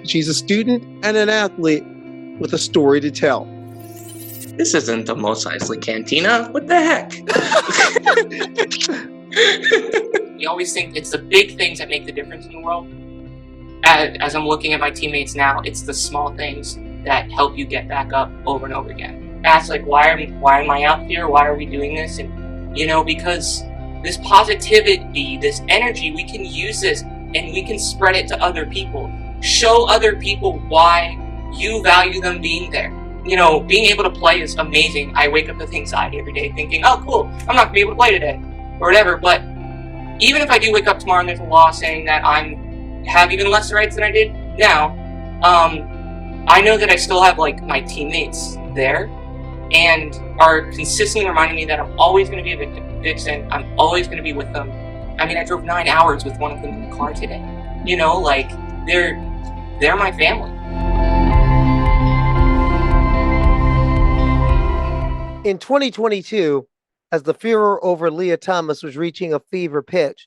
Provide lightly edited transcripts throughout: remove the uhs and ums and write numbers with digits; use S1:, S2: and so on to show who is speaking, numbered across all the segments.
S1: She's a student and an athlete with a story to tell.
S2: This isn't the Mos Eisley Cantina. What the heck? We always think it's the big things that make the difference in the world. As I'm looking at my teammates now, it's the small things that help you get back up over and over again. Ask, like, why am I out here? Why are we doing this? And, because this positivity, this energy, we can use this and we can spread it to other people. Show other people why you value them being there. Being able to play is amazing. I wake up with anxiety every day thinking, oh, cool, I'm not going to be able to play today or whatever. But even if I do wake up tomorrow and there's a law saying that I have even less rights than I did now, I know that I still have, like, my teammates there and are consistently reminding me that I'm always going to be a vixen. I'm always going to be with them. I mean, I drove 9 hours with one of them in the car today. They're my family.
S1: In 2022, as the furor over Lia Thomas was reaching a fever pitch,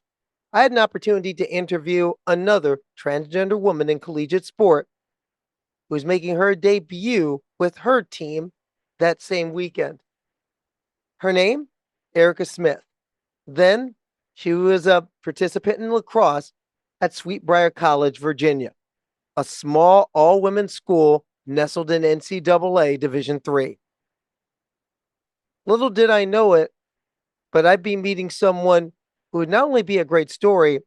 S1: I had an opportunity to interview another transgender woman in collegiate sport who was making her debut with her team that same weekend. Her name, Erica Smith. Then she was a participant in lacrosse at Sweet Briar College, Virginia, a small all-women's school nestled in NCAA Division III. Little did I know it, but I'd be meeting someone who would not only be a great story,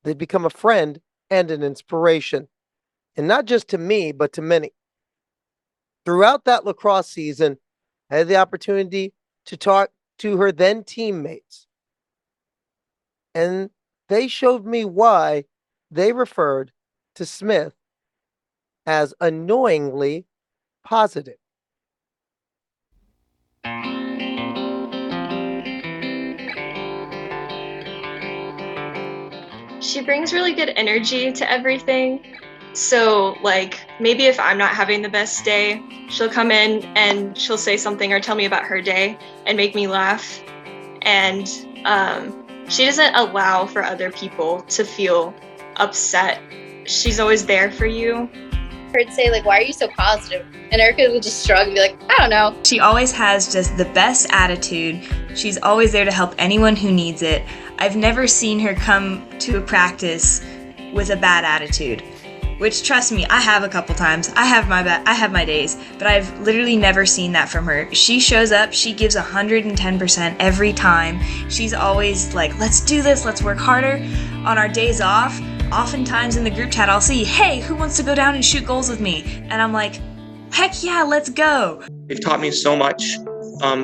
S1: they'd become a friend and an inspiration. And not just to me, but to many. Throughout that lacrosse season, I had the opportunity to talk to her then teammates. And they showed me why they referred to Smith as annoyingly positive.
S3: She brings really good energy to everything. So, like, maybe if I'm not having the best day, she'll come in and she'll say something or tell me about her day and make me laugh. And she doesn't allow for other people to feel upset. She's always there for you.
S4: Heard say, like, why are you so positive? And Erica would just shrug and be like, I don't know.
S5: She always has just the best attitude. She's always there to help anyone who needs it. I've never seen her come to a practice with a bad attitude, which, trust me, I have a couple times. I have my days, but I've literally never seen that from her. She shows up, she gives 110% every time. She's always like, let's do this, let's work harder. On our days off, oftentimes in the group chat, I'll see, hey, who wants to go down and shoot goals with me? And I'm like, heck yeah, let's go.
S2: They've taught me so much.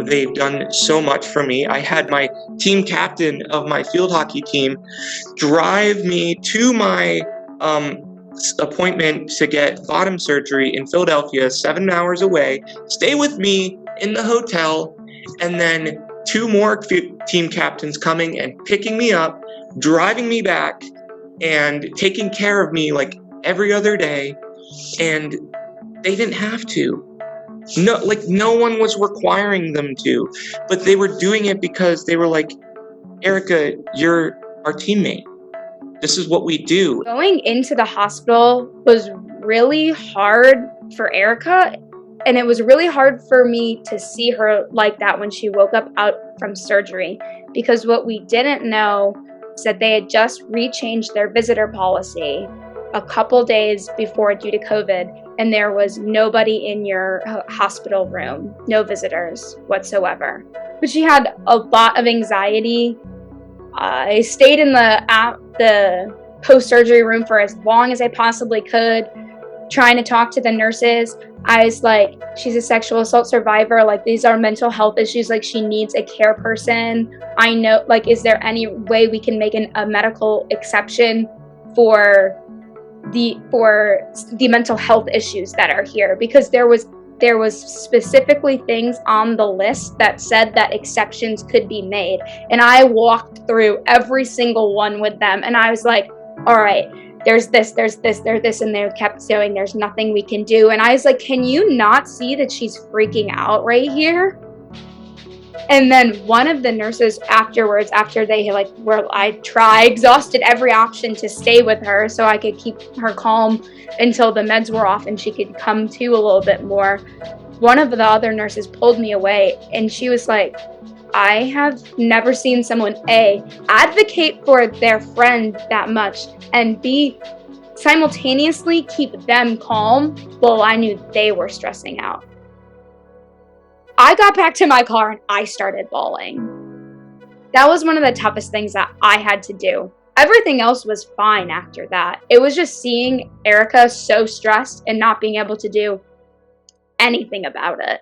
S2: They've done so much for me. I had my team captain of my field hockey team drive me to my appointment to get bottom surgery in Philadelphia, 7 hours away, stay with me in the hotel, and then 2 more team captains coming and picking me up, driving me back, and taking care of me like every other day. And they didn't have to. No one was requiring them to, but they were doing it because they were like, Erica, you're our teammate. This is what we do.
S6: Going into the hospital was really hard for Erica, and it was really hard for me to see her like that when she woke up out from surgery, because what we didn't know is that they had just rechanged their visitor policy a couple days before due to COVID, and there was nobody in your hospital room, no visitors whatsoever. But she had a lot of anxiety. I stayed in the post-surgery room for as long as I possibly could, trying to talk to the nurses. I was like, she's a sexual assault survivor. Like, these are mental health issues. Like, she needs a care person. I know, like, is there any way we can make a medical exception for the mental health issues that are here? Because there was specifically things on the list that said that exceptions could be made. And I walked through every single one with them. And I was like, all right, there's this. And they kept saying, there's nothing we can do. And I was like, can you not see that she's freaking out right here? And then one of the nurses afterwards, after they I exhausted every option to stay with her so I could keep her calm until the meds were off and she could come to a little bit more. One of the other nurses pulled me away and she was like, I have never seen someone A, advocate for their friend that much, and B, simultaneously keep them calm while I knew they were stressing out. I got back to my car and I started bawling. That was one of the toughest things that I had to do. Everything else was fine after that. It was just seeing Erica so stressed and not being able to do anything about it.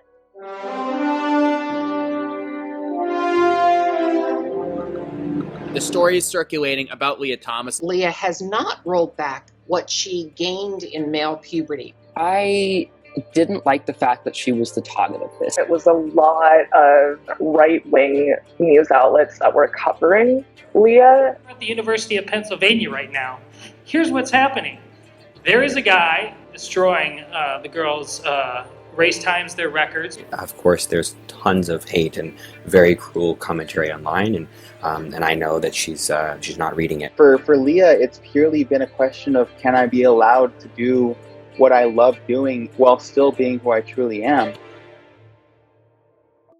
S7: The story is circulating about Leah Thomas.
S8: Leah has not rolled back what she gained in male puberty.
S9: I didn't like the fact that she was the target of this.
S10: It was a lot of right-wing news outlets that were covering Leah.
S11: We're at the University of Pennsylvania right now. Here's what's happening. There is a guy destroying the girls' race times, their records.
S12: Of course, there's tons of hate and very cruel commentary online, and I know that she's not reading it.
S13: For Leah, it's purely been a question of, can I be allowed to do what I love doing while still being who I truly am?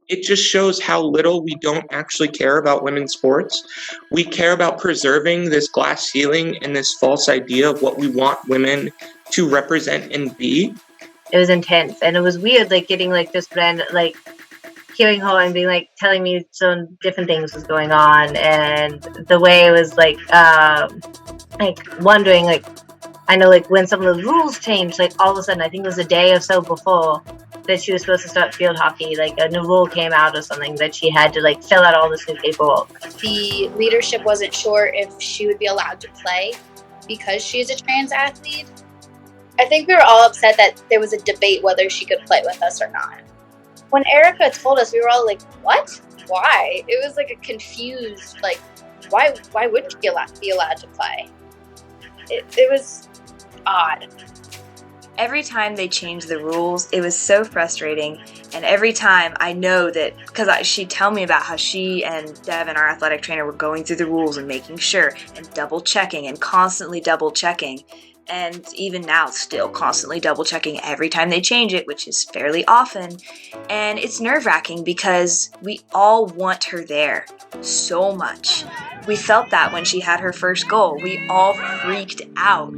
S14: It just shows how little we don't actually care about women's sports. We care about preserving this glass ceiling and this false idea of what we want women to represent and be.
S15: It was intense, and it was weird, getting this friend, hearing her and being telling me some different things was going on, and the way it was wondering, I know when some of the rules changed, all of a sudden, I think it was a day or so before that she was supposed to start field hockey, a new rule came out or something that she had to fill out all this new paperwork.
S4: The leadership wasn't sure if she would be allowed to play because she's a trans athlete. I think we were all upset that there was a debate whether she could play with us or not. When Erica told us, we were all like, what? Why? It was a confused, why would she be allowed to play? It was odd.
S5: Every time they changed the rules, it was so frustrating. And every time I know that, because she'd tell me about how she and Devin, our athletic trainer, were going through the rules and making sure and double checking and constantly double checking. And even now, still constantly double checking every time they change it, which is fairly often. And it's nerve-wracking because we all want her there so much. We felt that when she had her first goal. We all freaked out.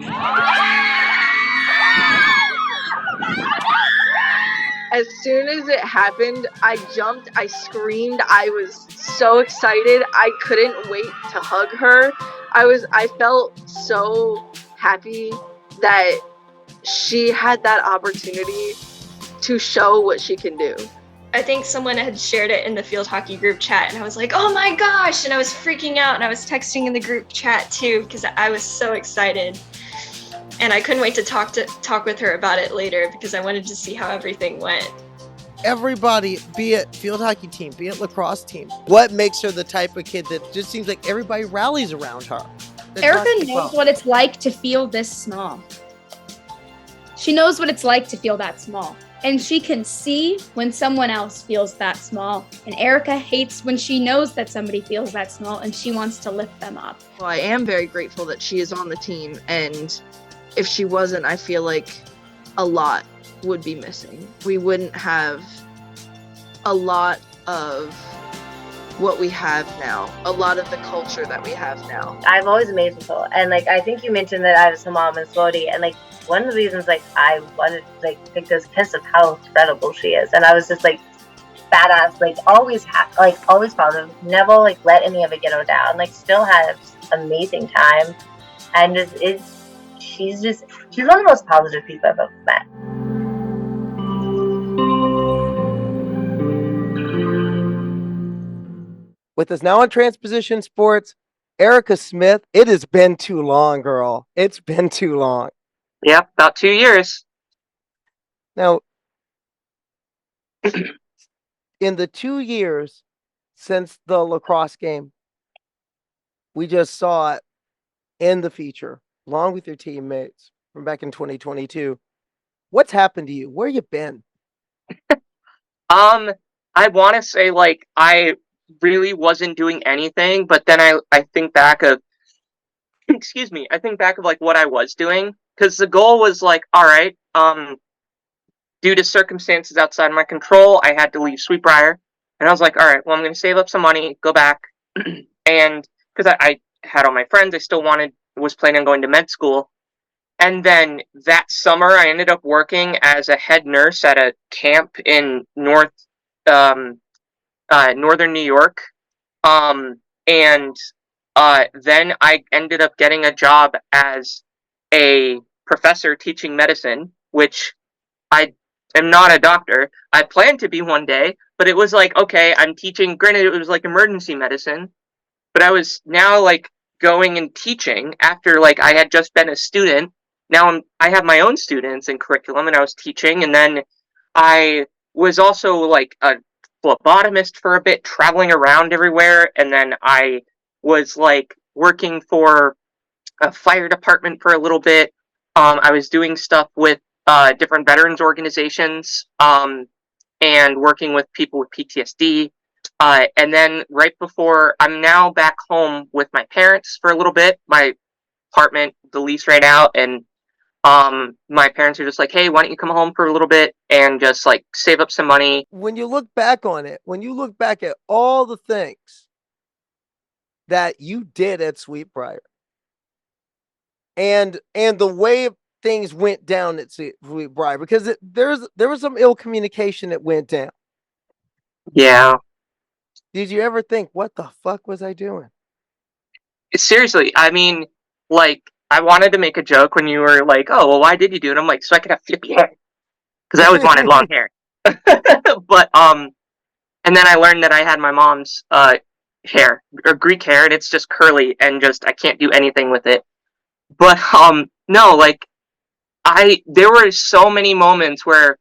S16: As soon as it happened, I jumped, I screamed, I was so excited. I couldn't wait to hug her. I felt so happy that she had that opportunity to show what she can do.
S3: I think someone had shared it in the field hockey group chat and I was like, oh my gosh, and I was freaking out and I was texting in the group chat too because I was so excited. And I couldn't wait to talk with her about it later because I wanted to see how everything went.
S1: Everybody, be it field hockey team, be it lacrosse team, what makes her the type of kid that just seems like everybody rallies around her?
S6: Erica knows what it's like to feel this small. She knows what it's like to feel that small. And she can see when someone else feels that small. And Erica hates when she knows that somebody feels that small and she wants to lift them up.
S16: Well, I am very grateful that she is on the team, and if she wasn't, I feel like a lot would be missing. We wouldn't have a lot of what we have now, a lot of the culture that we have now.
S15: I'm always amazed with her, and I think you mentioned that I was her mom in sorority, and one of the reasons I wanted to take this piss of how incredible she is, and I was just badass, always positive, never let any of it get her down, still had an amazing time, and she's one of the most positive people I've ever met.
S1: With us now on Transposition Sports, Erica Smith. It has been too long, girl. It's been too long.
S2: Yep, about 2 years.
S1: Now, in the 2 years since the lacrosse game, we just saw it in the feature, along with your teammates from back in 2022. What's happened to you? Where you been?
S2: I want to say like I really wasn't doing anything, but then I think back of excuse me, I think back of like what I was doing because the goal was like, all right, due to circumstances outside my control, I had to leave Sweet Briar, and I was like, all right, well, I'm going to save up some money, go back, and because I had all my friends, I still was planning on going to med school, and then that summer, I ended up working as a head nurse at a camp in northern New York, and then I ended up getting a job as a professor teaching medicine, which I am not a doctor. I plan to be one day, but it was like, okay, I'm teaching. Granted, it was like emergency medicine, but I was now like going and teaching after like I had just been a student. Now I have my own students and curriculum, and I was teaching, and then I was also like a phlebotomist for a bit, traveling around everywhere, and then I was like working for a fire department for a little bit. I was doing stuff with different veterans organizations and working with people with PTSD. And then right before, I'm now back home with my parents for a little bit. My apartment, the lease ran out, and my parents are just like, hey, why don't you come home for a little bit and just like save up some money.
S1: When you look back on it, when you look back at all the things that you did at Sweet Briar and the way things went down at Sweet Briar, because there was some ill communication that went down.
S2: Yeah.
S1: Did you ever think, what the fuck was I doing?
S2: Seriously, I mean, like, I wanted to make a joke when you were like, oh, well, why did you do it? I'm like, so I could have flippy hair. Because I always wanted long hair. But, and then I learned that I had my mom's hair, or Greek hair, and it's just curly, and just, I can't do anything with it. But, no, like, there were so many moments where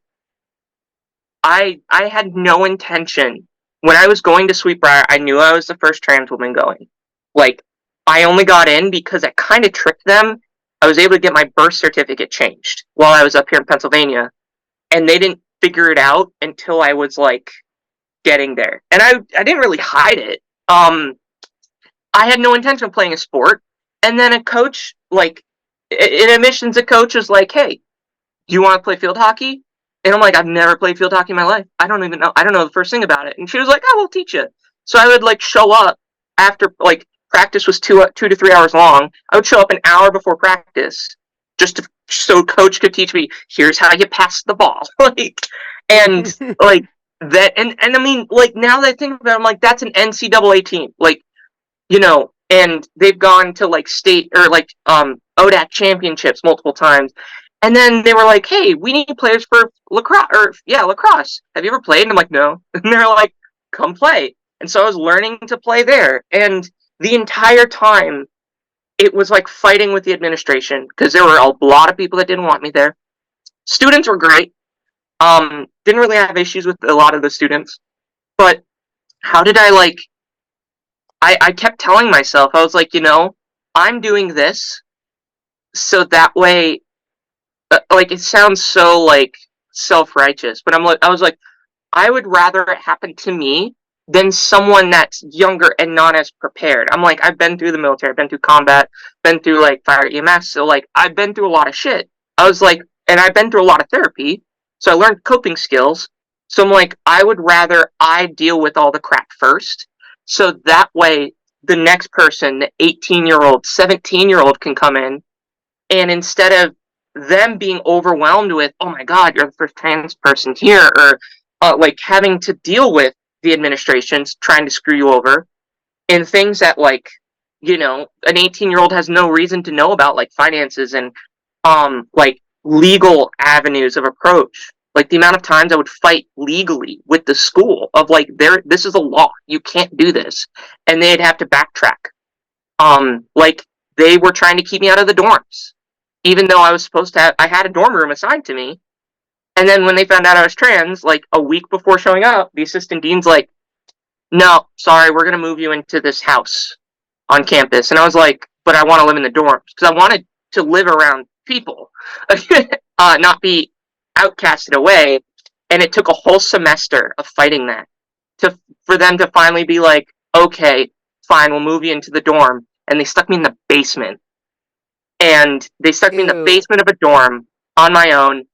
S2: I had no intention. When I was going to Sweet Briar, I knew I was the first trans woman going. Like, I only got in because I kind of tricked them. I was able to get my birth certificate changed while I was up here in Pennsylvania, and they didn't figure it out until I was, like, getting there. And I didn't really hide it. I had no intention of playing a sport, and then a coach, like, in admissions, a coach was like, hey, do you want to play field hockey? And I'm like, I've never played field hockey in my life. I don't even know. I don't know the first thing about it. And she was like, oh, we'll teach you. So I would like show up after like practice was 2 to 3 hours long. I would show up an hour before practice so coach could teach me, here's how you pass the ball. like, and like that. And I mean, like now that I think about it, I'm like, that's an NCAA team. Like, you know, and they've gone to like state or like ODAC championships multiple times. And then they were like, hey, we need players for lacrosse. Have you ever played? And I'm like, no. And they're like, come play. And so I was learning to play there. And the entire time, it was like fighting with the administration because there were a lot of people that didn't want me there. Students were great. Didn't really have issues with a lot of the students. But how did I kept telling myself, I was like, you know, I'm doing this so that way, like, it sounds so, like, self-righteous, but I was like, I would rather it happen to me than someone that's younger and not as prepared. I'm like, I've been through the military, I've been through combat, been through, like, fire EMS, so, like, I've been through a lot of shit. I was like, and I've been through a lot of therapy, so I learned coping skills, so I'm like, I would rather I deal with all the crap first, so that way, the next person, the 18-year-old, 17-year-old can come in, and instead of them being overwhelmed with, oh my God, you're the first trans person here, or like having to deal with the administrations trying to screw you over, and things that like, you know, an 18-year-old has no reason to know about, like finances and like legal avenues of approach. Like the amount of times I would fight legally with the school of like, this is a law, you can't do this, and they'd have to backtrack. Like they were trying to keep me out of the dorms. Even though I was supposed to I had a dorm room assigned to me. And then when they found out I was trans, like a week before showing up, the assistant dean's like, no, sorry, we're going to move you into this house on campus. And I was like, but I want to live in the dorms because I wanted to live around people, not be outcasted away. And it took a whole semester of fighting that. for them to finally be like, okay, fine, we'll move you into the dorm. And they stuck me in the basement. And they stuck me in the basement of a dorm on my own.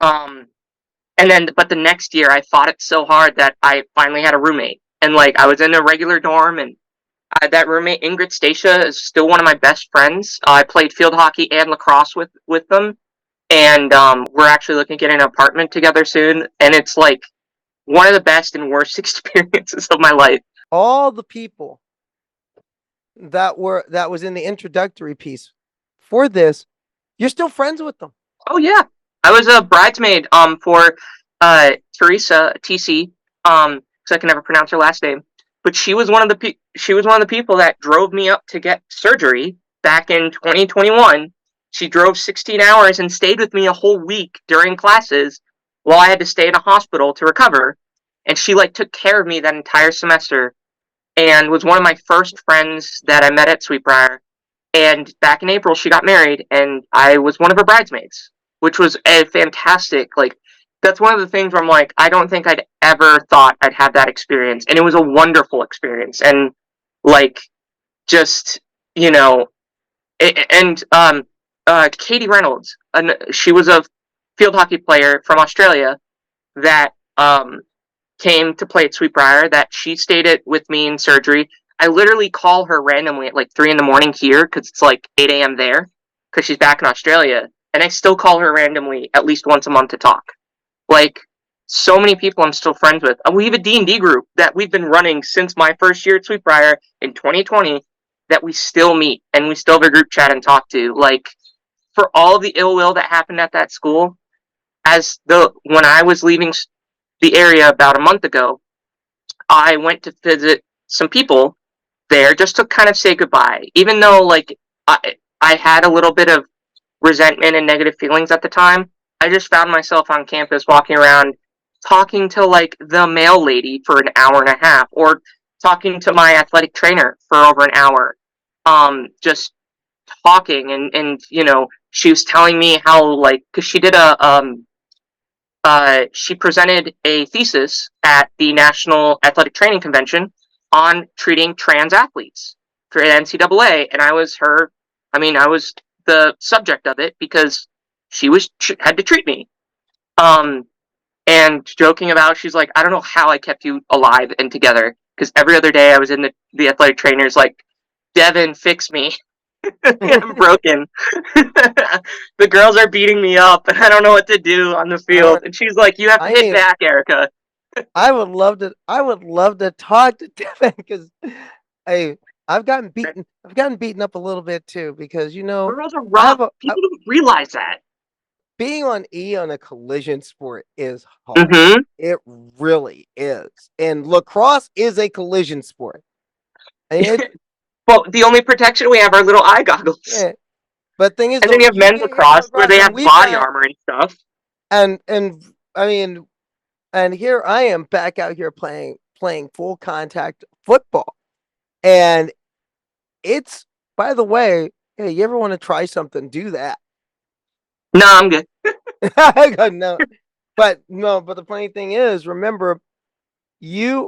S2: But the next year I fought it so hard that I finally had a roommate. And like, I was in a regular dorm, and that roommate, Ingrid Stacia, is still one of my best friends. I played field hockey and lacrosse with them. And we're actually looking at getting an apartment together soon. And it's like one of the best and worst experiences of my life.
S1: All the people that was in the introductory piece for this, you're still friends with them.
S2: Oh yeah, I was a bridesmaid for Teresa TC because I can never pronounce her last name, but she was one of the people that drove me up to get surgery back in 2021. She drove 16 hours and stayed with me a whole week during classes while I had to stay in a hospital to recover, and she like took care of me that entire semester and was one of my first friends that I met at Sweet Briar. And back in April, she got married, and I was one of her bridesmaids, which was a fantastic, like, that's one of the things where I'm like, I don't think I'd ever thought I'd have that experience. And it was a wonderful experience. And, like, just, you know, Katie Reynolds, she was a field hockey player from Australia that came to play at Sweet Briar, that she stayed with me in surgery. I literally call her randomly at like 3 a.m. here because it's like 8 a.m. there because she's back in Australia. And I still call her randomly at least once a month to talk. Like, so many people I'm still friends with. We have a D&D group that we've been running since my first year at Sweet Briar in 2020 that we still meet and we still have a group chat and talk to. Like, for all the ill will that happened at that school, when I was leaving the area about a month ago, I went to visit some people there just to kind of say goodbye. Even though, like, I had a little bit of resentment and negative feelings at the time, I just found myself on campus walking around talking to, like, the mail lady for an hour and a half, or talking to my athletic trainer for over an hour. Just talking, and you know, she was telling me how, like, because she did she presented a thesis at the National Athletic Training Convention on treating trans athletes for NCAA, and I was the subject of it because she had to treat me. And joking about, she's like, I don't know how I kept you alive and together, because every other day I was in the athletic trainers like, Devin, fix me. I'm broken. The girls are beating me up, and I don't know what to do on the field. And she's like, "You have to hit back, Erica."
S1: I would love to talk to Devin because I've gotten beaten up a little bit too, because, you know,
S2: girls are rough. People don't realize that.
S1: Being on a collision sport is hard. Mm-hmm. It really is, and lacrosse is a collision sport.
S2: Well, the only protection we have are little eye goggles.
S1: Yeah. But thing is,
S2: and then you have men's lacrosse where they have body armor and stuff.
S1: And I mean, and here I am back out here playing full contact football, and it's, by the way, hey, you ever want to try something? Do that.
S2: No, I'm good.
S1: No, but the funny thing is, remember, we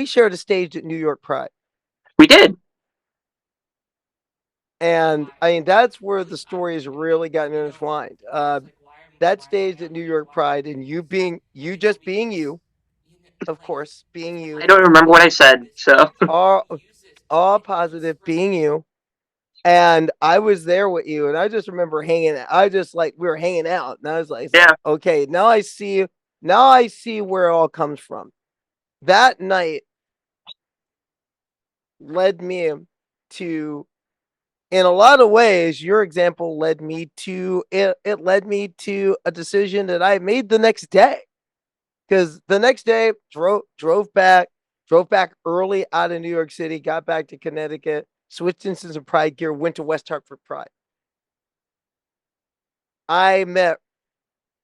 S1: shared a stage at New York Pride.
S2: We did.
S1: And I mean, that's where the story has really gotten intertwined. That stage at New York Pride, and you just being you, of course, being you.
S2: I don't remember what I said, so.
S1: all positive, being you. And I was there with you, and I just remember hanging out. We were hanging out, and I was like, yeah, okay, now I see where it all comes from. That night led me to, in a lot of ways, your example led me to a decision that I made the next day. Because the next day, drove back early out of New York City, got back to Connecticut, switched into some Pride gear, went to West Hartford Pride. I met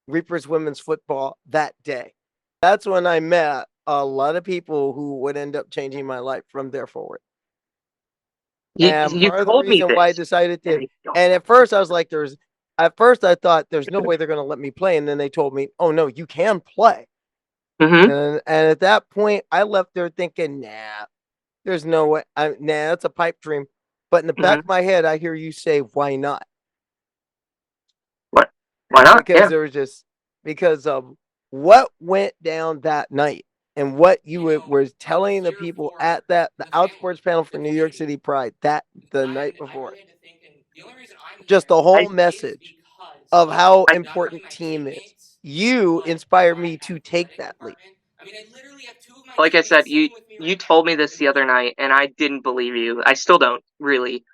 S1: Reapers Women's Football that day. That's when I met a lot of people who would end up changing my life from there forward. And
S2: you
S1: part of the
S2: told me
S1: reason
S2: this.
S1: why I decided to, and at first I was like, I thought there's no way they're going to let me play. And then they told me, oh no, you can play.
S2: Mm-hmm.
S1: And at that point, I left there thinking, nah, there's no way. Nah, that's a pipe dream. But in the back of my head, I hear you say, why not?
S2: What? Why not?
S1: Because
S2: Yeah.
S1: there was just, because of what went down that night and what you were telling the people at the Outsports panel for New York City Pride the night before. Just the whole message of how important team is. You inspired me to take that leap.
S2: Like I said, you told me this the other night, and I didn't believe you. I still don't really,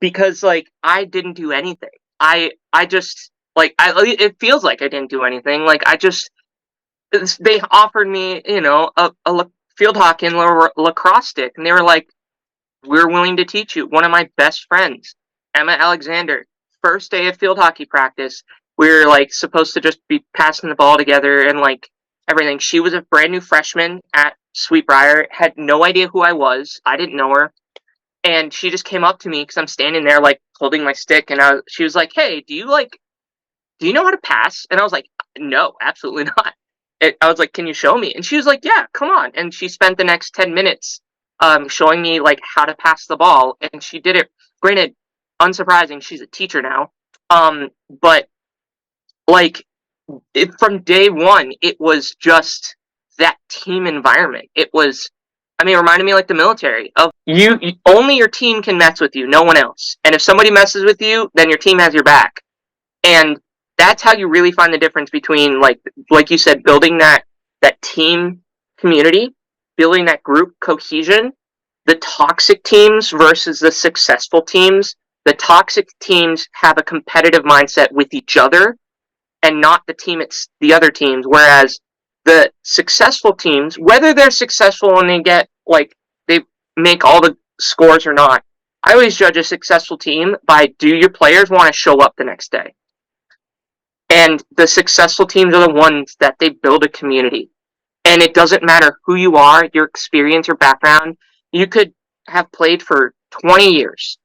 S2: because like I didn't do anything. I just it feels like I didn't do anything. Like they offered me, a field hockey and lacrosse stick, and they were like, "We're willing to teach you." One of my best friends, Emma Alexander, first day of field hockey practice, we were like supposed to just be passing the ball together and like everything. She was a brand new freshman at Sweet Briar, had no idea who I was. I didn't know her. And she just came up to me because I'm standing there like holding my stick, and she was like, "Hey, do you know how to pass?" And I was like, "No, absolutely not." I was like, "Can you show me?" And she was like, "Yeah, come on." And she spent the next 10 minutes showing me like how to pass the ball, and she did it. Granted, unsurprising, she's a teacher now. But like from day one, it was just that team environment. It reminded me like the military of you only your team can mess with you, no one else. And if somebody messes with you, then your team has your back. And that's how you really find the difference between like you said, building that team community, building that group cohesion, the toxic teams versus the successful teams. The toxic teams have a competitive mindset with each other and not the other teams, whereas the successful teams, whether they're successful and they make all the scores or not, I always judge a successful team by, do your players want to show up the next day? And the successful teams are the ones that they build a community. And it doesn't matter who you are, your experience or background. You could have played for 20 years.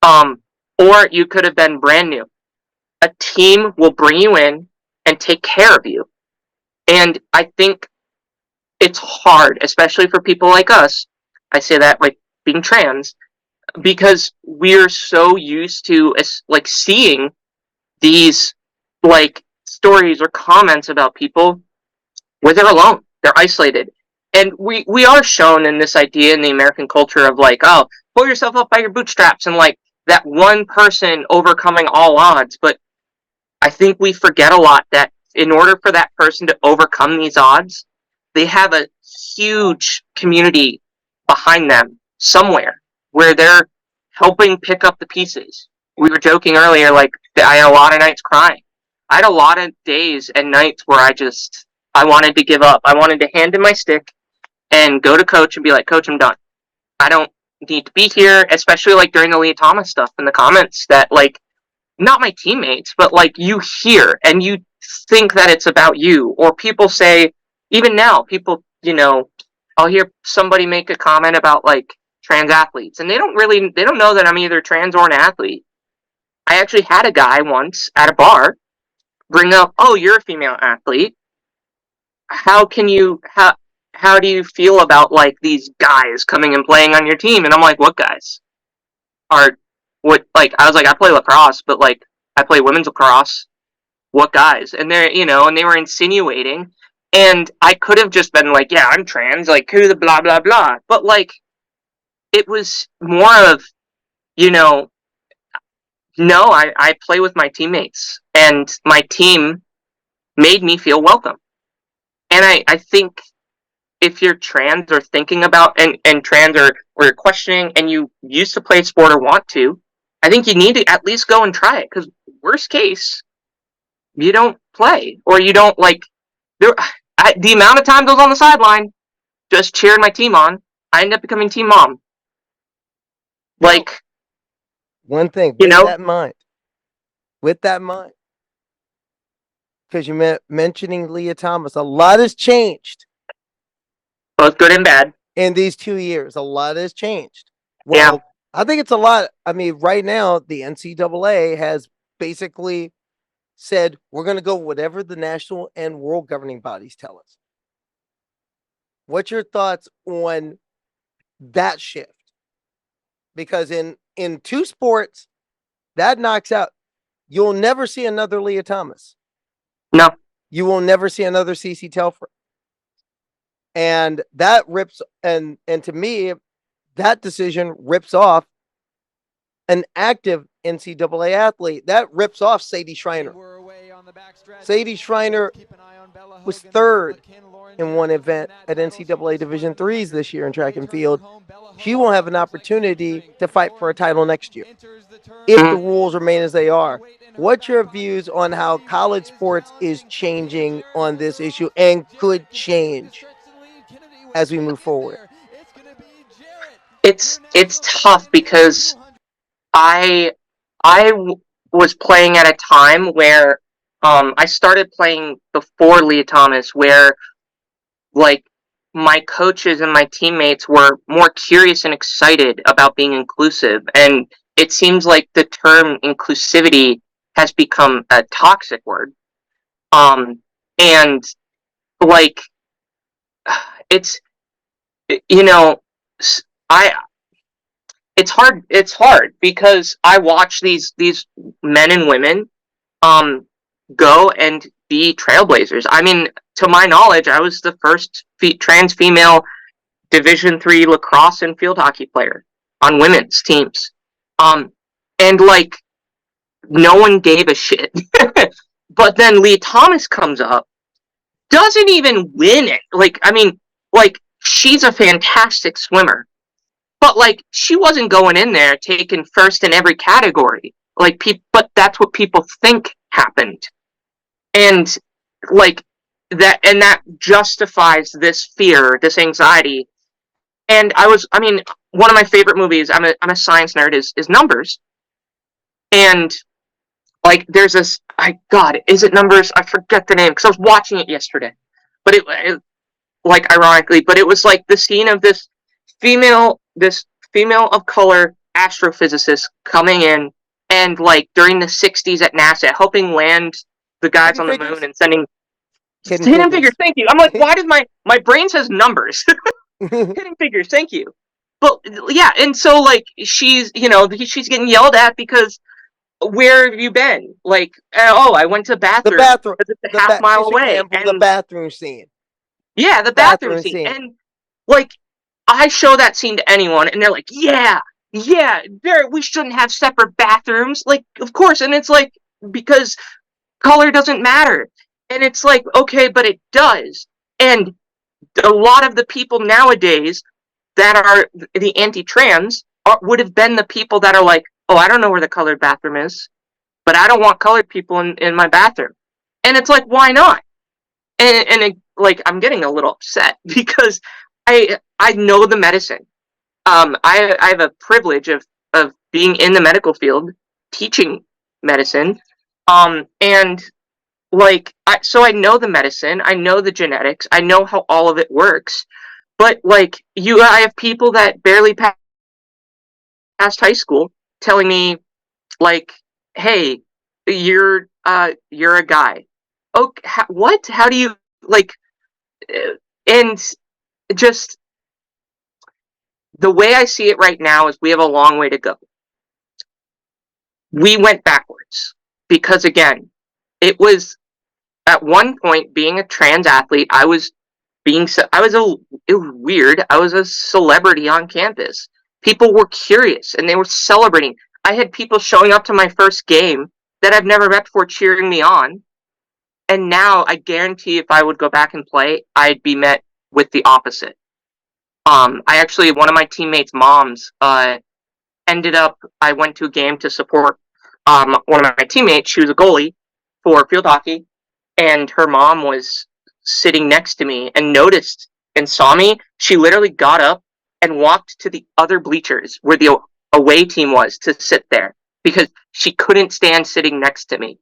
S2: Or you could have been brand new. A team will bring you in and take care of you. And I think it's hard, especially for people like us. I say that like being trans, because we're so used to like seeing these like stories or comments about people where they're alone, they're isolated. And we are shown in this idea in the American culture of like, oh, pull yourself up by your bootstraps and like that one person overcoming all odds. But I think we forget a lot that in order for that person to overcome these odds, they have a huge community behind them somewhere where they're helping pick up the pieces. We were joking earlier, like I had a lot of nights crying. I had a lot of days and nights where I wanted to give up. I wanted to hand in my stick and go to coach and be like, "Coach, I'm done. I don't need to be here," especially like during the Leah Thomas stuff in the comments that like, not my teammates, but like you hear and you think that it's about you, or people say, even now, people, I'll hear somebody make a comment about like trans athletes, and they don't know that I'm either trans or an athlete. I actually had a guy once at a bar bring up, "Oh, you're a female athlete. How do you feel about like these guys coming and playing on your team?" And I'm like, "What guys? I was like, I play lacrosse, but like I play women's lacrosse. What guys?" And they were insinuating, and I could have just been like, "Yeah, I'm trans, like who the blah blah blah." But like it was more of, no, I play with my teammates, and my team made me feel welcome. And I think if you're trans or thinking about and trans or you're questioning and you used to play sport or want to, I think you need to at least go and try it, because worst case, you don't play or you don't like. The amount of times I was on the sideline just cheering my team on, I ended up becoming team mom. Like,
S1: one thing, with that in mind, because you mentioning Leah Thomas, a lot has changed.
S2: Both good and bad.
S1: In these 2 years, a lot has changed. Well, yeah. I think it's a lot. I mean, right now, the NCAA has basically said, we're going to go whatever the national and world governing bodies tell us. What's your thoughts on that shift? Because in two sports, that knocks out. You'll never see another Leah Thomas.
S2: No.
S1: You will never see another CeCe Telford. And that rips, and to me, that decision rips off an active NCAA athlete. That rips off Sadie Schreiner. Sadie Schreiner was third in one event at NCAA Division III's this year in track and field. She will have an opportunity to fight for a title next year if the rules remain as they are. What's your views on how college sports is changing on this issue and could change as we move forward?
S2: It's tough because I was playing at a time where I started playing before Leah Thomas, where like my coaches and my teammates were more curious and excited about being inclusive, and it seems like the term inclusivity has become a toxic word. And like it's it's hard because I watch these men and women go and be trailblazers. I mean, to my knowledge, I was the first trans female Division III lacrosse and field hockey player on women's teams. And like no one gave a shit. But then Leah Thomas comes up, doesn't even win it. Like, I mean, like, she's a fantastic swimmer. But like she wasn't going in there taking first in every category. Like but that's what people think happened. And like that justifies this fear, this anxiety. And I mean, one of my favorite movies, I'm a science nerd, is Numbers. And like there's this, is it Numbers? I forget the name because I was watching it yesterday. But it like ironically, but it was like the scene of this female of color astrophysicist coming in and like during the 60s at NASA helping land the guys on the moon and sending hidden figures. Thank you. I'm like, why did my brain says numbers? Hidden figures. Thank you. But yeah, and so like she's getting yelled at because where have you been? Like, oh, I went to the bathroom. It's a half mile away.
S1: And the bathroom scene.
S2: Yeah, the bathroom scene. And like I show that scene to anyone and they're like, yeah, we shouldn't have separate bathrooms. Like, of course. And it's like, because color doesn't matter. And it's like, okay, but it does. And a lot of the people nowadays that are the anti-trans would have been the people that are like, oh, I don't know where the colored bathroom is, but I don't want colored people in my bathroom. And it's like, why not? And like, I'm getting a little upset because I know the medicine. I have a privilege of being in the medical field, teaching medicine. And like, so I know the medicine, I know the genetics, I know how all of it works. But like I have people that barely passed high school telling me like, hey, you're a guy. Okay, what? How do you like? And just the way I see it right now is we have a long way to go. We went backwards because again, it was at one point being a trans athlete. It was weird. I was a celebrity on campus. People were curious and they were celebrating. I had people showing up to my first game that I've never met before cheering me on. And now I guarantee if I would go back and play, I'd be met with the opposite. One of my teammates' moms, I went to a game to support one of my teammates. She was a goalie for field hockey, and her mom was sitting next to me and noticed and saw me. She literally got up and walked to the other bleachers where the away team was to sit there because she couldn't stand sitting next to me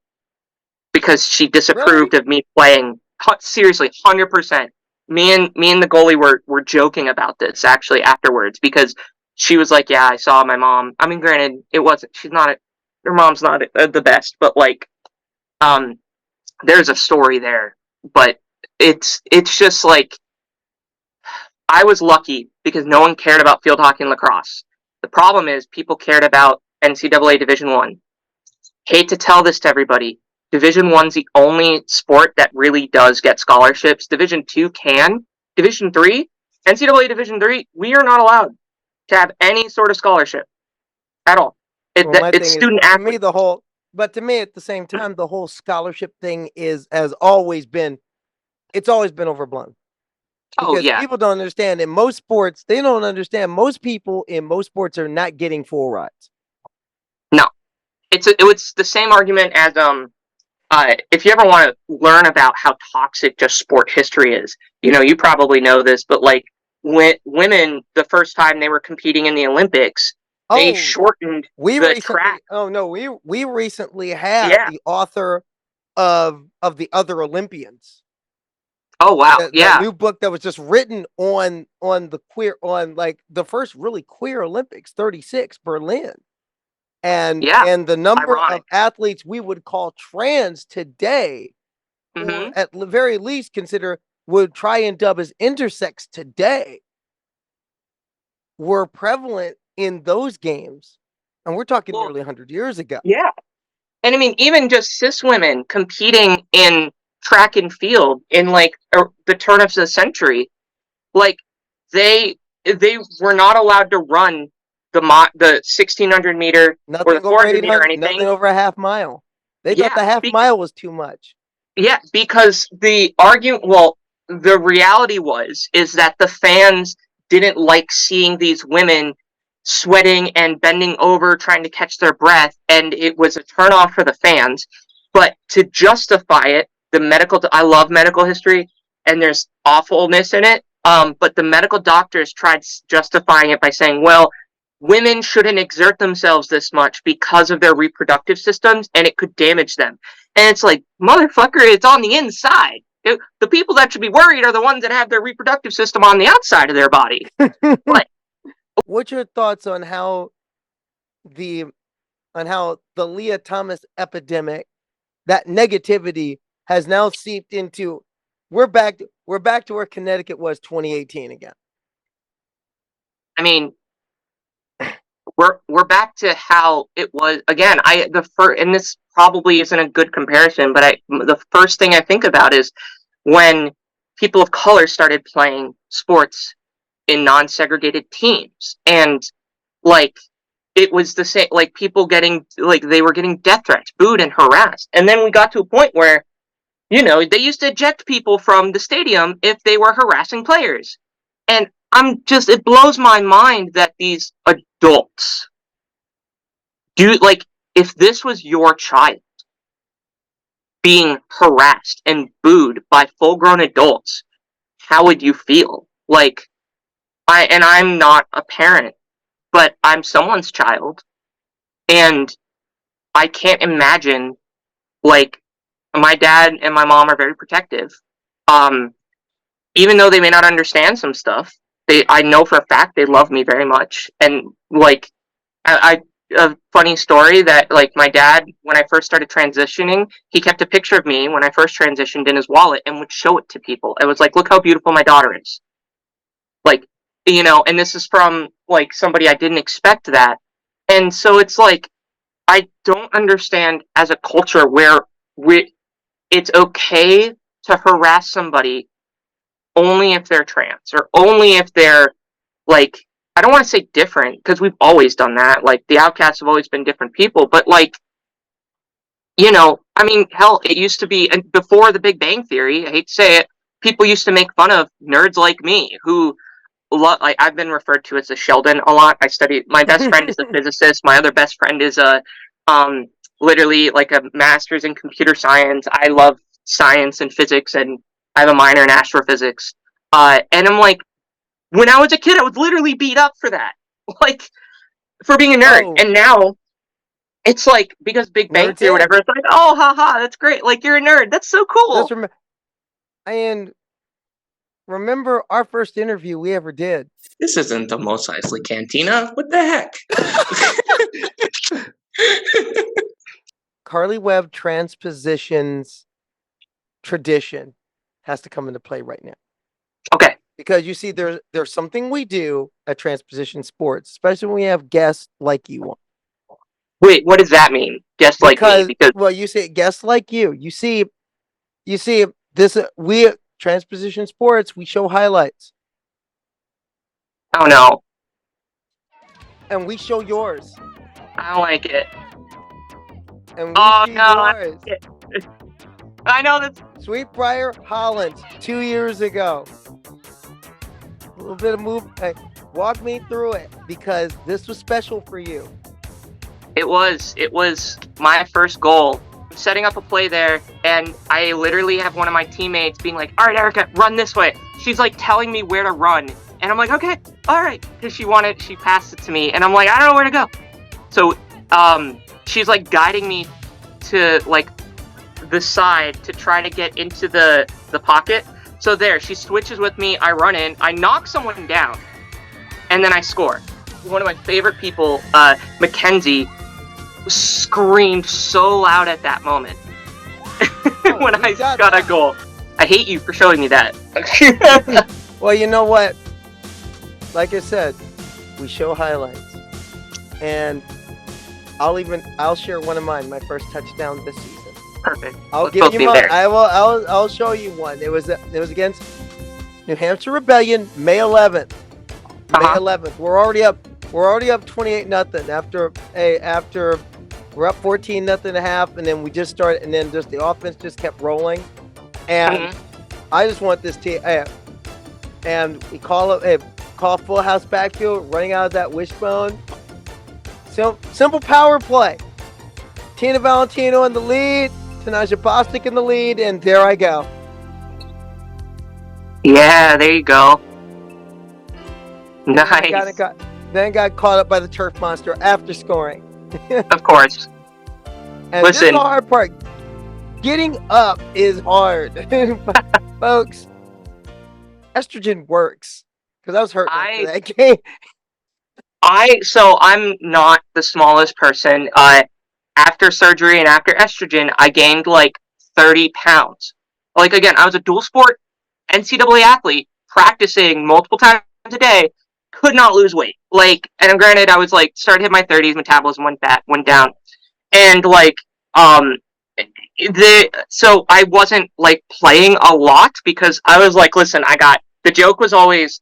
S2: because she disapproved of me playing. Seriously, 100%. Me and the goalie were joking about this actually afterwards because she was like, yeah, I saw my mom. I mean, granted, her mom's not the best, but like, there's a story there, but it's just like, I was lucky because no one cared about field hockey and lacrosse. The problem is people cared about NCAA Division I. Hate to tell this to everybody. Division I's the only sport that really does get scholarships. Division II can. Division III, NCAA Division III, we are not allowed to have any sort of scholarship at all. It's student athletes.
S1: But to me, at the same time, the whole scholarship thing has always been overblown. Because people don't understand in most sports, they don't understand most people in most sports are not getting full rides.
S2: No. It's the same argument as if you ever want to learn about how toxic just sport history is, you probably know this, but like women, the first time they were competing in the Olympics, they shortened the track.
S1: Oh no, we recently had the author of the Other Olympians.
S2: Oh wow!
S1: The new book that was just written on the first really queer Olympics, 36 Berlin, and the number of athletes we would call trans today, or at the very least would try and dub as intersex today, were prevalent in those games, and we're talking nearly 100 years ago.
S2: Yeah, and I mean even just cis women competing in track and field in like the turn of the century, like they were not allowed to run the 1600 meter or the 400 meter or anything.
S1: Nothing over a half mile. They thought the half mile was too much.
S2: Yeah, because the reality is that the fans didn't like seeing these women sweating and bending over trying to catch their breath, and it was a turnoff for the fans. But to justify it, I love medical history, and there's awfulness in it. But the medical doctors tried justifying it by saying, well, women shouldn't exert themselves this much because of their reproductive systems, and it could damage them. And it's like, motherfucker, it's on the inside. The people that should be worried are the ones that have their reproductive system on the outside of their body.
S1: What's your thoughts on how the Leah Thomas epidemic, that negativity, has now seeped into? We're back to where Connecticut was 2018 again.
S2: I mean, we're back to how it was again. And this probably isn't a good comparison, but the first thing I think about is when people of color started playing sports in non-segregated teams, and like it was the same, like people they were getting death threats, booed and harassed, and then we got to a point where they used to eject people from the stadium if they were harassing players. And it blows my mind that these adults if this was your child being harassed and booed by full-grown adults, how would you feel? I'm not a parent, but I'm someone's child, and I can't imagine, my dad and my mom are very protective. Even though they may not understand some stuff, I know for a fact they love me very much. And a funny story that my dad, when I first started transitioning, he kept a picture of me when I first transitioned in his wallet and would show it to people. It was like, look how beautiful my daughter is. And this is from somebody I didn't expect that. And so it's I don't understand as a culture where it's okay to harass somebody only if they're trans, or only if they're I don't want to say different, because we've always done that. The outcasts have always been different people, but I mean, hell, it used to be before the Big Bang Theory. I hate to say it, people used to make fun of nerds like me who I've been referred to as a Sheldon a lot. My best friend is a physicist. My other best friend is literally a master's in computer science. I love science and physics, and I have a minor in astrophysics. And I'm when I was a kid, I was literally beat up for that, for being a nerd. Oh. And now it's because Big Bang Theory or whatever, it's oh, haha, that's great. You're a nerd. That's so cool.
S1: And remember our first interview we ever did.
S14: This isn't the Mos Eisley Cantina. What the heck?
S1: Karleigh Webb transpositions tradition has to come into play right now.
S2: Okay.
S1: Because you see, there's something we do at Transposition Sports, especially when we have guests like you on.
S2: Wait, what does that mean? Guests like me? Because
S1: well, you say guests like you. You see this. We Transposition Sports. We show highlights.
S2: Oh no.
S1: And we show yours.
S2: I don't like it.
S1: And we
S2: oh
S1: see
S2: no.
S1: yours.
S2: I know that's
S1: Sweet Briar College 2 years ago. A little bit of move. Walk me through it, because this was special for you.
S2: It was my first goal. I'm setting up a play there, and I literally have one of my teammates being like, all right, Erica, run this way. She's like telling me where to run. And I'm like, okay, all right. Because she passed it to me. And I'm like, I don't know where to go. So she's like guiding me to like the side to try to get into the pocket. So there, she switches with me. I run in. I knock someone down. And then I score. One of my favorite people, Mackenzie, screamed so loud at that moment when I got a goal. I hate you for showing me that.
S1: Well, you know what? Like I said, we show highlights, and I'll share one of mine. My first touchdown this season.
S2: Perfect.
S1: I'll give you mine. I'll show you one. It was against New Hampshire Rebellion, May 11th. May 11th. We're already up 28-0 after we're up 14-0 at half, and then we just started, and then just the offense just kept rolling, and I just want this team. And we call full house backfield, running out of that wishbone. Simple power play. Tina Valentino in the lead, Tanaja Bostic in the lead, and there I go.
S2: Yeah, there you go. Nice.
S1: Then got caught up by the turf monster after scoring.
S2: Of course.
S1: And this is the hard part. Getting up is hard. Folks, estrogen works. Because I was hurt after that game.
S2: So I'm not the smallest person. After surgery and after estrogen, I gained like 30 pounds. Like, again, I was a dual sport NCAA athlete, practicing multiple times a day, could not lose weight. Like, and granted, I was like, started hitting my 30s, metabolism went down. And like, so I wasn't like playing a lot because I was like, listen, the joke was always,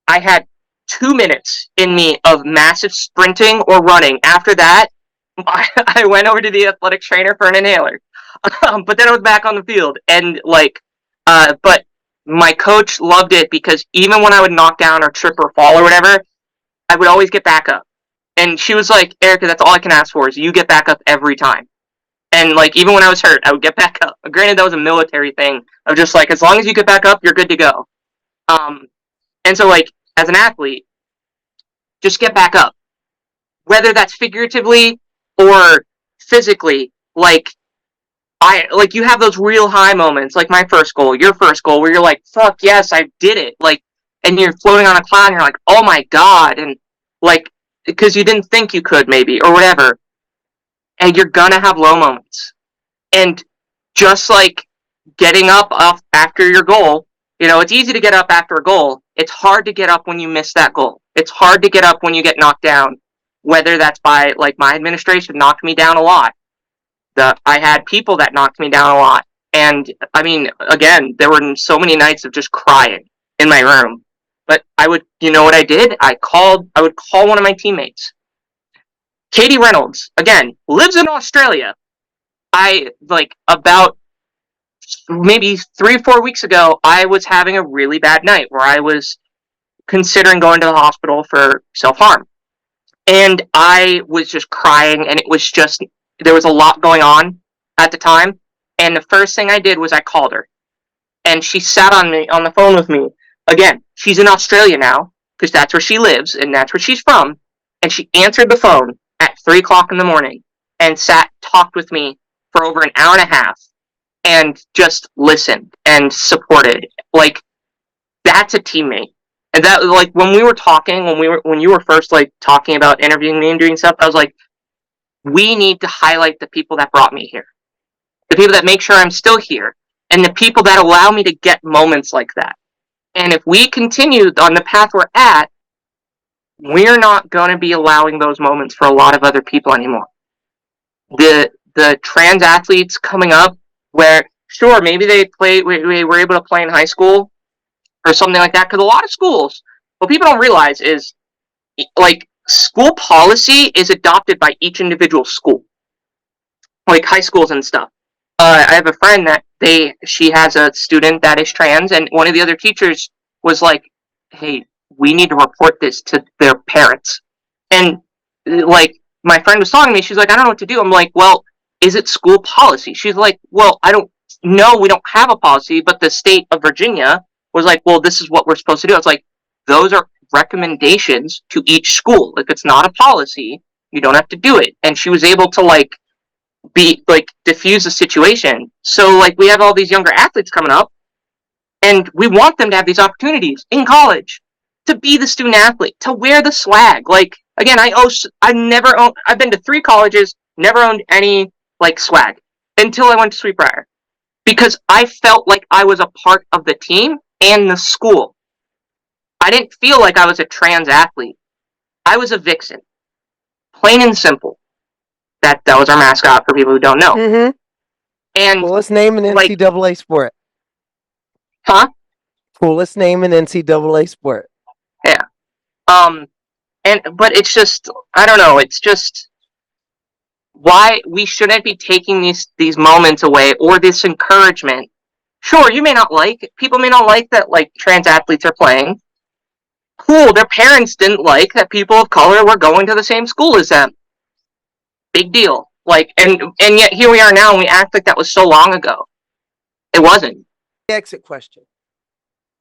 S2: I had 2 minutes in me of massive sprinting or running. After that, I went over to the athletic trainer for an inhaler. But then I was back on the field, and like, but my coach loved it because even when I would knock down or trip or fall or whatever, I would always get back up. And she was like, Erica, that's all I can ask for is you get back up every time. And like, even when I was hurt, I would get back up. Granted, that was a military thing of just like, as long as you get back up, you're good to go. And so like, as an athlete, just get back up. Whether that's figuratively or physically, like you have those real high moments, like my first goal, your first goal, where you're like, fuck yes, I did it. Like, and you're floating on a cloud and you're like, oh my God. And like, because you didn't think you could maybe, or whatever. And you're gonna have low moments. And just like getting up after your goal, you know, it's easy to get up after a goal. It's hard to get up when you miss that goal. It's hard to get up when you get knocked down, whether that's by, like, my administration knocked me down a lot. I had people that knocked me down a lot. And, I mean, again, there were so many nights of just crying in my room. But you know what I did? I would call one of my teammates. Katie Reynolds, again, lives in Australia. About maybe 3 or 4 weeks ago, I was having a really bad night where I was considering going to the hospital for self-harm. And I was just crying, and it was just, there was a lot going on at the time. And the first thing I did was I called her. And she sat on the phone with me. Again, she's in Australia now, because that's where she lives, and that's where she's from. And she answered the phone at 3 o'clock in the morning and talked with me for over an hour and a half and just listened and supported. Like, that's a teammate. And that, like, when we were talking, when you were first, like, talking about interviewing me and doing stuff, I was like, we need to highlight the people that brought me here, the people that make sure I'm still here, and the people that allow me to get moments like that. And if we continue on the path we're at, we're not going to be allowing those moments for a lot of other people anymore. The trans athletes coming up, where sure, maybe we were able to play in high school or something like that, because a lot of schools, what people don't realize is, like, school policy is adopted by each individual school, like high schools and stuff. I have a friend that she has a student that is trans, and one of the other teachers was like, "Hey, we need to report this to their parents." And like, my friend was talking to me, she's like, "I don't know what to do." I'm like, "Well, is it school policy?" She's like, "Well, I don't know, we don't have a policy, but the state of Virginia was like, well, this is what we're supposed to do." It's like, those are recommendations to each school. If it's not a policy, you don't have to do it. And she was able to diffuse the situation. So like, we have all these younger athletes coming up, and we want them to have these opportunities in college to be the student athlete, to wear the swag. Like, again, I've been to 3 colleges, never owned any like swag until I went to Sweet Briar, because I felt like I was a part of the team and the school. I didn't feel like I was a trans athlete. I was a vixen, plain and simple. That was our mascot for people who don't know.
S1: Mm-hmm.
S2: And
S1: coolest name in NCAA sport.
S2: Huh?
S1: Coolest name in NCAA sport.
S2: Yeah. But it's just, I don't know. It's just why we shouldn't be taking these moments away, or this encouragement. Sure, people may not like that, like, trans athletes are playing. Cool, their parents didn't like that people of color were going to the same school as them. Big deal. Like, and yet here we are now, and we act like that was so long ago. It wasn't.
S1: Exit question.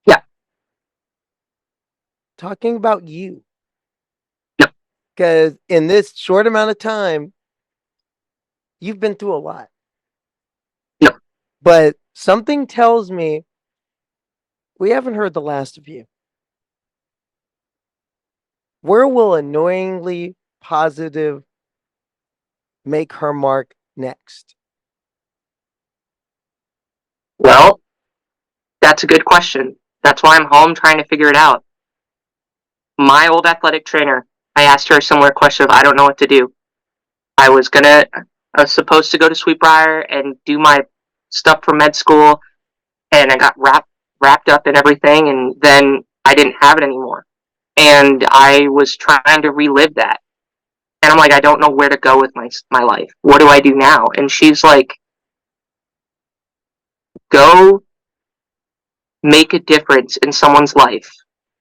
S2: Yeah.
S1: Talking about you.
S2: No.
S1: Because in this short amount of time, you've been through a lot.
S2: No.
S1: But something tells me we haven't heard the last of you. Where will annoyingly positive make her mark next?
S2: Well, that's a good question. That's why I'm home trying to figure it out. My old athletic trainer, I asked her a similar question of, I don't know what to do. I was supposed to go to Sweet Briar and do my stuff for med school, and I got wrapped up in everything, and then I didn't have it anymore. And I was trying to relive that. And I'm like, I don't know where to go with my life. What do I do now? And she's like, go make a difference in someone's life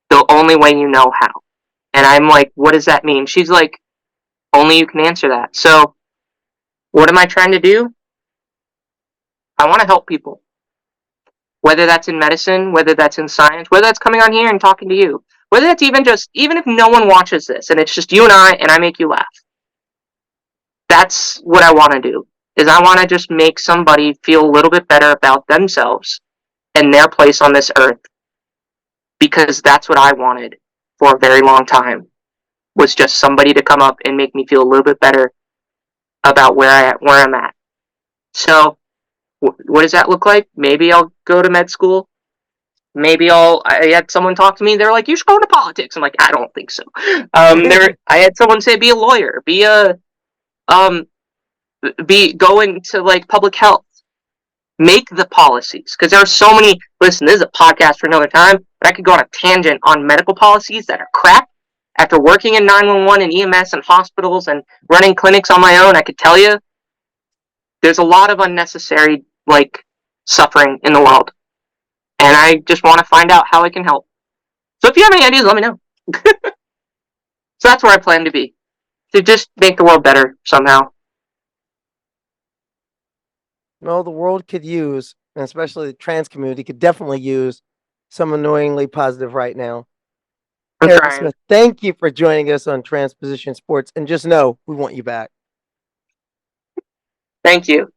S2: the only way you know how. And I'm like, what does that mean? She's like, only you can answer that. So what am I trying to do? I want to help people. Whether that's in medicine, whether that's in science, whether that's coming on here and talking to you, whether that's even if no one watches this and it's just you and I make you laugh. That's what I want to do, is I want to just make somebody feel a little bit better about themselves and their place on this earth. Because that's what I wanted for a very long time, was just somebody to come up and make me feel a little bit better about where I'm at. So what does that look like? Maybe I'll go to med school. Maybe I had someone talk to me. They're like, you should go into politics. I'm like, I don't think so. I had someone say, be a lawyer, go into like public health, make the policies. Because there are so many, listen, this is a podcast for another time, but I could go on a tangent on medical policies that are crap. After working in 911 and EMS and hospitals and running clinics on my own, I could tell you, there's a lot of unnecessary, like, suffering in the world. And I just want to find out how I can help. So if you have any ideas, let me know. So that's where I plan to be. To just make the world better somehow.
S1: No, the world could use, and especially the trans community could definitely use, some annoyingly positive right now. Eric Smith, thank you for joining us on Transposition Sports. And just know, we want you back.
S2: Thank you.